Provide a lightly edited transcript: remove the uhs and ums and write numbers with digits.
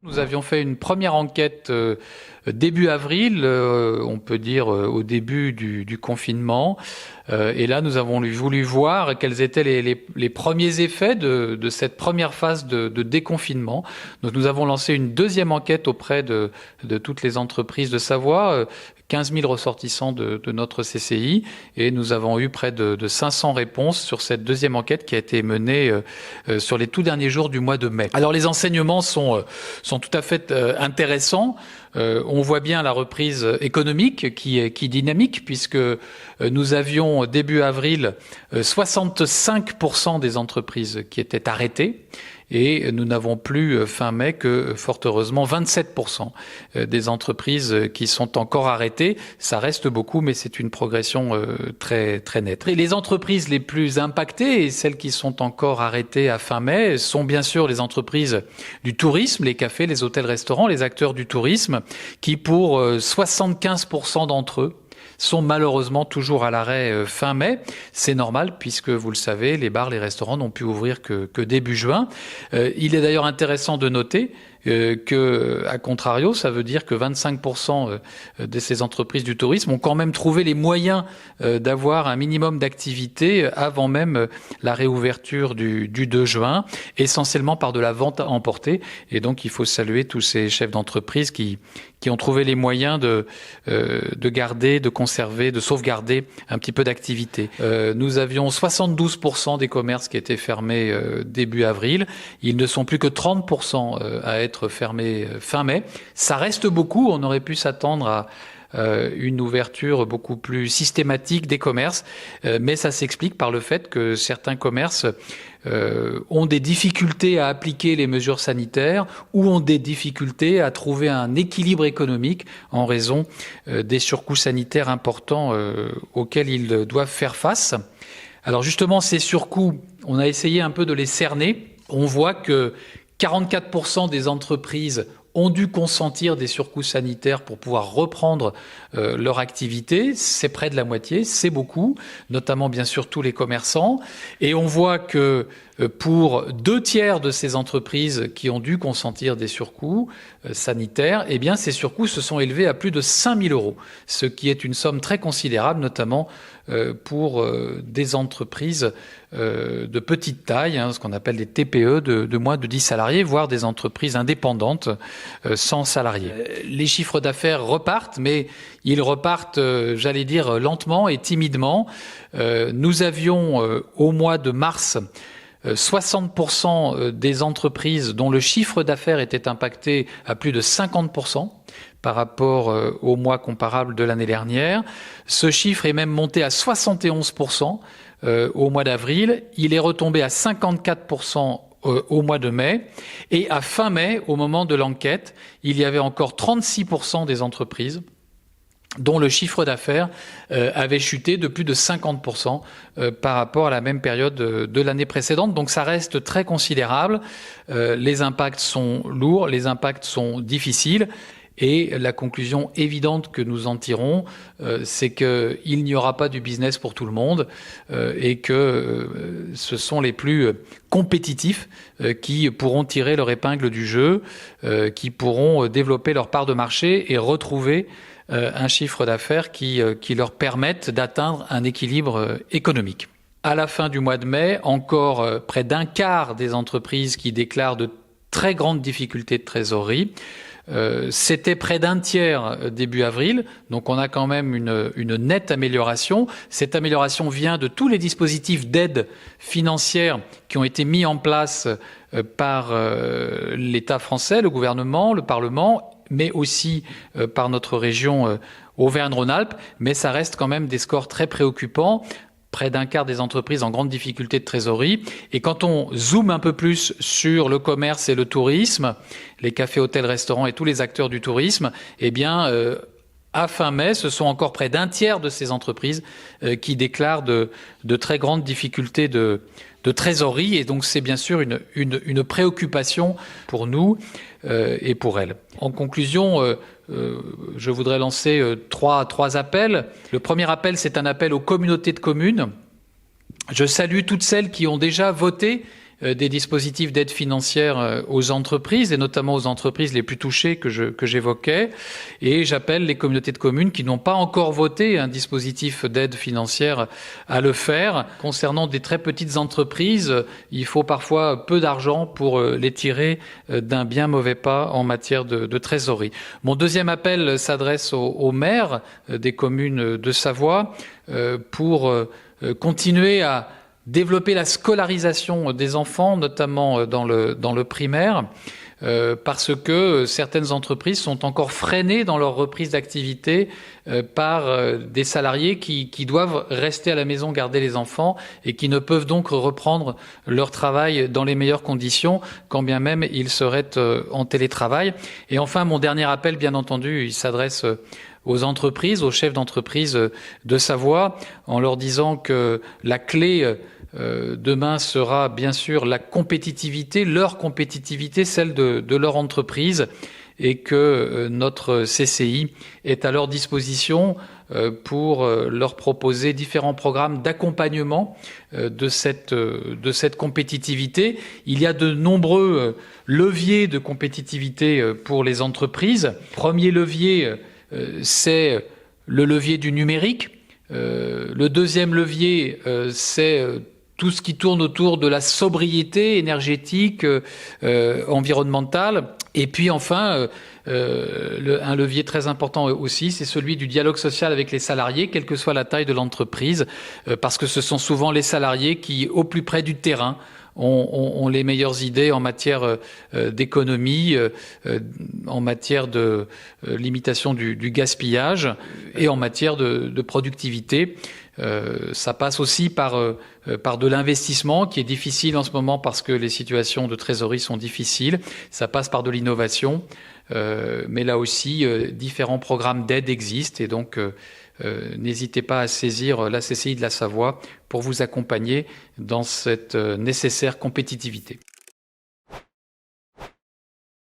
Nous avions fait une première enquête début avril, on peut dire au début du confinement. Et là, nous avons voulu voir quels étaient les premiers effets de cette première phase de déconfinement. Donc, nous avons lancé une deuxième enquête auprès de toutes les entreprises de Savoie, 15 000 ressortissants de notre CCI, et nous avons eu près de 500 réponses sur cette deuxième enquête qui a été menée sur les tout derniers jours du mois de mai. Alors les enseignements sont tout à fait intéressants. On voit bien la reprise économique qui est dynamique, puisque nous avions début avril 65% des entreprises qui étaient arrêtées. Et nous n'avons plus fin mai que, fort heureusement, 27% des entreprises qui sont encore arrêtées. Ça reste beaucoup, mais c'est une progression très, très nette. Et les entreprises les plus impactées, et celles qui sont encore arrêtées à fin mai, sont bien sûr les entreprises du tourisme, les cafés, les hôtels, restaurants, les acteurs du tourisme, qui pour 75% d'entre eux sont malheureusement toujours à l'arrêt fin mai. C'est normal puisque, vous le savez, les bars, les restaurants n'ont pu ouvrir que début juin. Il est d'ailleurs intéressant de noter que, à contrario, ça veut dire que 25% de ces entreprises du tourisme ont quand même trouvé les moyens d'avoir un minimum d'activité avant même la réouverture du 2 juin, essentiellement par de la vente à emporter. Et donc, il faut saluer tous ces chefs d'entreprise qui ont trouvé les moyens de garder, de conserver, de sauvegarder un petit peu d'activité. Nous avions 72% des commerces qui étaient fermés début avril. Ils ne sont plus que 30% à être fermés fin mai. Ça reste beaucoup. On aurait pu s'attendre à une ouverture beaucoup plus systématique des commerces, mais ça s'explique par le fait que certains commerces ont des difficultés à appliquer les mesures sanitaires ou ont des difficultés à trouver un équilibre économique en raison des surcoûts sanitaires importants auxquels ils doivent faire face. Alors justement, ces surcoûts, on a essayé un peu de les cerner. On voit que 44% des entreprises ont dû consentir des surcoûts sanitaires pour pouvoir reprendre leur activité. C'est près de la moitié, c'est beaucoup, notamment bien sûr tous les commerçants. Et on voit que pour 2/3 de ces entreprises qui ont dû consentir des surcoûts sanitaires, eh bien ces surcoûts se sont élevés à plus de 5 000 €, ce qui est une somme très considérable, notamment pour des entreprises de petite taille, ce qu'on appelle des TPE de moins de 10 salariés, voire des entreprises indépendantes sans salariés. Les chiffres d'affaires repartent, mais ils repartent, j'allais dire, lentement et timidement. Nous avions au mois de mars 60% des entreprises dont le chiffre d'affaires était impacté à plus de 50% par rapport au mois comparable de l'année dernière. Ce chiffre est même monté à 71% au mois d'avril. Il est retombé à 54% au mois de mai. Et à fin mai, au moment de l'enquête, il y avait encore 36% des entreprises dont le chiffre d'affaires avait chuté de plus de 50% par rapport à la même période de l'année précédente. Donc ça reste très considérable. Les impacts sont lourds, les impacts sont difficiles. Et la conclusion évidente que nous en tirons, c'est qu'il n'y aura pas du business pour tout le monde et que ce sont les plus compétitifs qui pourront tirer leur épingle du jeu, qui pourront développer leur part de marché et retrouver un chiffre d'affaires qui leur permette d'atteindre un équilibre économique. À la fin du mois de mai, encore près d'un quart des entreprises qui déclarent de très grandes difficultés de trésorerie. C'était près d'un tiers début avril, donc on a quand même une nette amélioration. Cette amélioration vient de tous les dispositifs d'aide financière qui ont été mis en place par l'État français, le gouvernement, le Parlement, mais aussi par notre région Auvergne-Rhône-Alpes, mais ça reste quand même des scores très préoccupants. Près d'un quart des entreprises en grande difficulté de trésorerie. Et quand on zoome un peu plus sur le commerce et le tourisme, les cafés, hôtels, restaurants et tous les acteurs du tourisme, eh bien, à fin mai, ce sont encore près d'un tiers de ces entreprises qui déclarent de très grandes difficultés de trésorerie. Et donc, c'est bien sûr une préoccupation pour nous et pour elles. En conclusion, je voudrais lancer trois appels. Le premier appel, c'est un appel aux communautés de communes. Je salue toutes celles qui ont déjà voté des dispositifs d'aide financière aux entreprises, et notamment aux entreprises les plus touchées que j'évoquais. Et j'appelle les communautés de communes qui n'ont pas encore voté un dispositif d'aide financière à le faire. Concernant des très petites entreprises, il faut parfois peu d'argent pour les tirer d'un bien mauvais pas en matière de trésorerie. Mon deuxième appel s'adresse aux maires des communes de Savoie pour continuer à développer la scolarisation des enfants, notamment dans le primaire, parce que certaines entreprises sont encore freinées dans leur reprise d'activité par des salariés qui doivent rester à la maison garder les enfants et qui ne peuvent donc reprendre leur travail dans les meilleures conditions, quand bien même ils seraient en télétravail. Et enfin, mon dernier appel, bien entendu, il s'adresse aux entreprises, aux chefs d'entreprise de Savoie, en leur disant que la clé demain sera bien sûr la compétitivité, leur compétitivité, celle de leur entreprise, et que notre CCI est à leur disposition pour leur proposer différents programmes d'accompagnement de cette compétitivité. Il y a de nombreux leviers de compétitivité pour les entreprises. Premier levier, c'est le levier du numérique. Le deuxième levier, c'est tout ce qui tourne autour de la sobriété énergétique, environnementale. Et puis enfin, un levier très important aussi, c'est celui du dialogue social avec les salariés, quelle que soit la taille de l'entreprise, parce que ce sont souvent les salariés qui, au plus près du terrain, ont les meilleures idées en matière d'économie, en matière de limitation du gaspillage et en matière de productivité. Ça passe aussi par de l'investissement qui est difficile en ce moment parce que les situations de trésorerie sont difficiles. Ça passe par de l'innovation, mais là aussi, différents programmes d'aide existent et donc n'hésitez pas à saisir la CCI de la Savoie pour vous accompagner dans cette nécessaire compétitivité.